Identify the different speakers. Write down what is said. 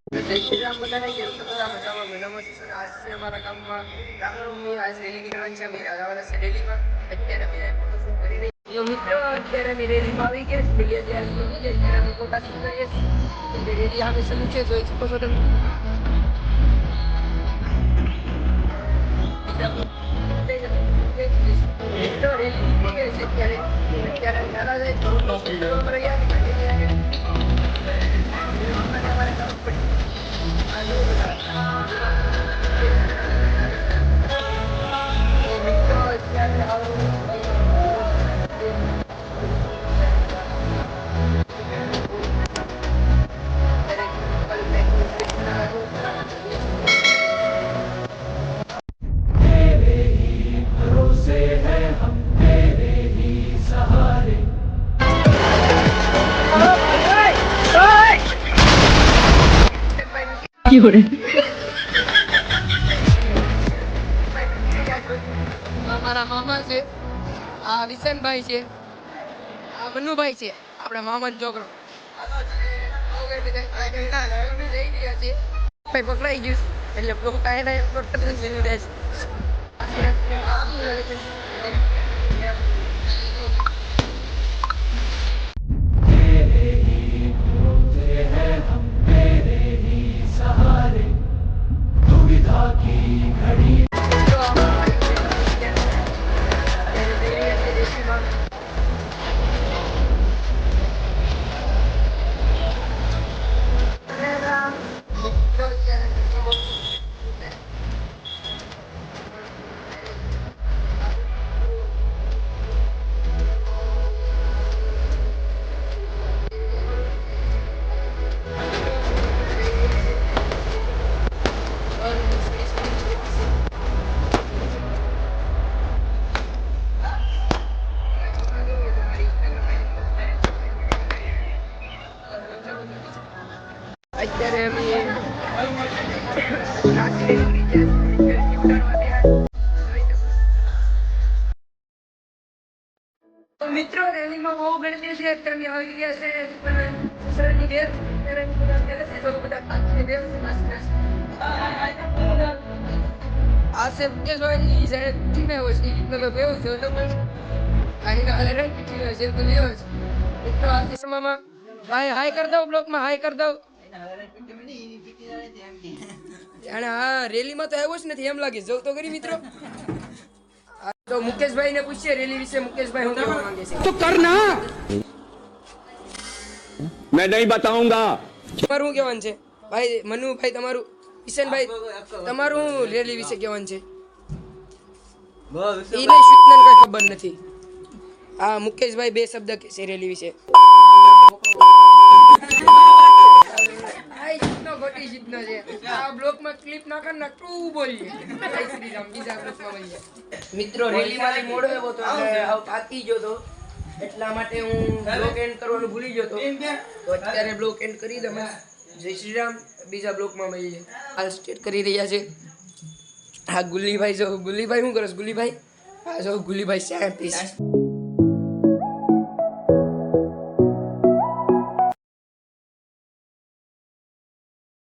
Speaker 1: જય શ્રી રામ બધાને કેમ છો બધા મજામાં મજામાં છો સર આજ છે અમારા ગામમાં રામનવમી આજ રેલી નીકળવાની છે અમે આવવાના છે રેલીમાં અત્યારે અમે ફોટોશૂટ કરી રહી જો મિત્રો અત્યારે અમે રેલીમાં આવી ગયા છીએ અત્યારે અમે ફોટા શૂટ કરીએ છીએ રેલી અમે શરૂ છે જોઈ શકો છો તમે મિત્રો રેલી નીકળી ગઈ છે અત્યારે નારા જાય તો મારા મામા છે આ વિશનભાઈ છે આ મનુભાઈ છે આપણા મામા છોકરો પકડાઈ ગયું એટલે કાંઈ અત્યારે મિત્રો રેલીમાં બહુ ગણતરી છે અત્યારે આવી ગયા છે સસરાની ઘેર આ છે મુકેશભાઈ સાહેબ ને હોશી મતલબ એવું છે તો અહીં હાલે છે તો લેવો છે મિત્રો આ સમયમાં હાય કર દો બ્લોકમાં હાય કર દો જાણે હા રેલીમાં તો આવ્યો જ નથી એમ લાગે જોવ તો કરી મિત્રો તો મુકેશભાઈ ને પૂછીએ રેલી વિશે મુકેશભાઈ શું કહેવા માંગે છે
Speaker 2: तो करना मैं नहीं बताऊंगा
Speaker 1: તમારું શું કહેવાનું છે ભાઈ મનુભાઈ તમારું કિશનભાઈ તમારું રેલી વિશે કહેવાનું છે એને સૂચના કઈ ખબર નથી આ મુકેશભાઈ બે શબ્દ કહેશે રેલી વિશે મિત્રો રેલી વાળી મોડો એવો તો થાકી ગયો તો એટલા માટે હું બ્લોક એન્ડ કરવાનું ભૂલી ગયો તો અત્યારે બ્લોક એન્ડ કરી દઉં જય શ્રી રામ બીજા બ્લોકમાં મળીએ હાલ સ્ટેટ કરી રહ્યા છે હા ગુલ્લીભાઈ જો ગુલ્લીભાઈ શું કરો ગુલ્લીભાઈ હા જો ગુલ્લીભાઈ 37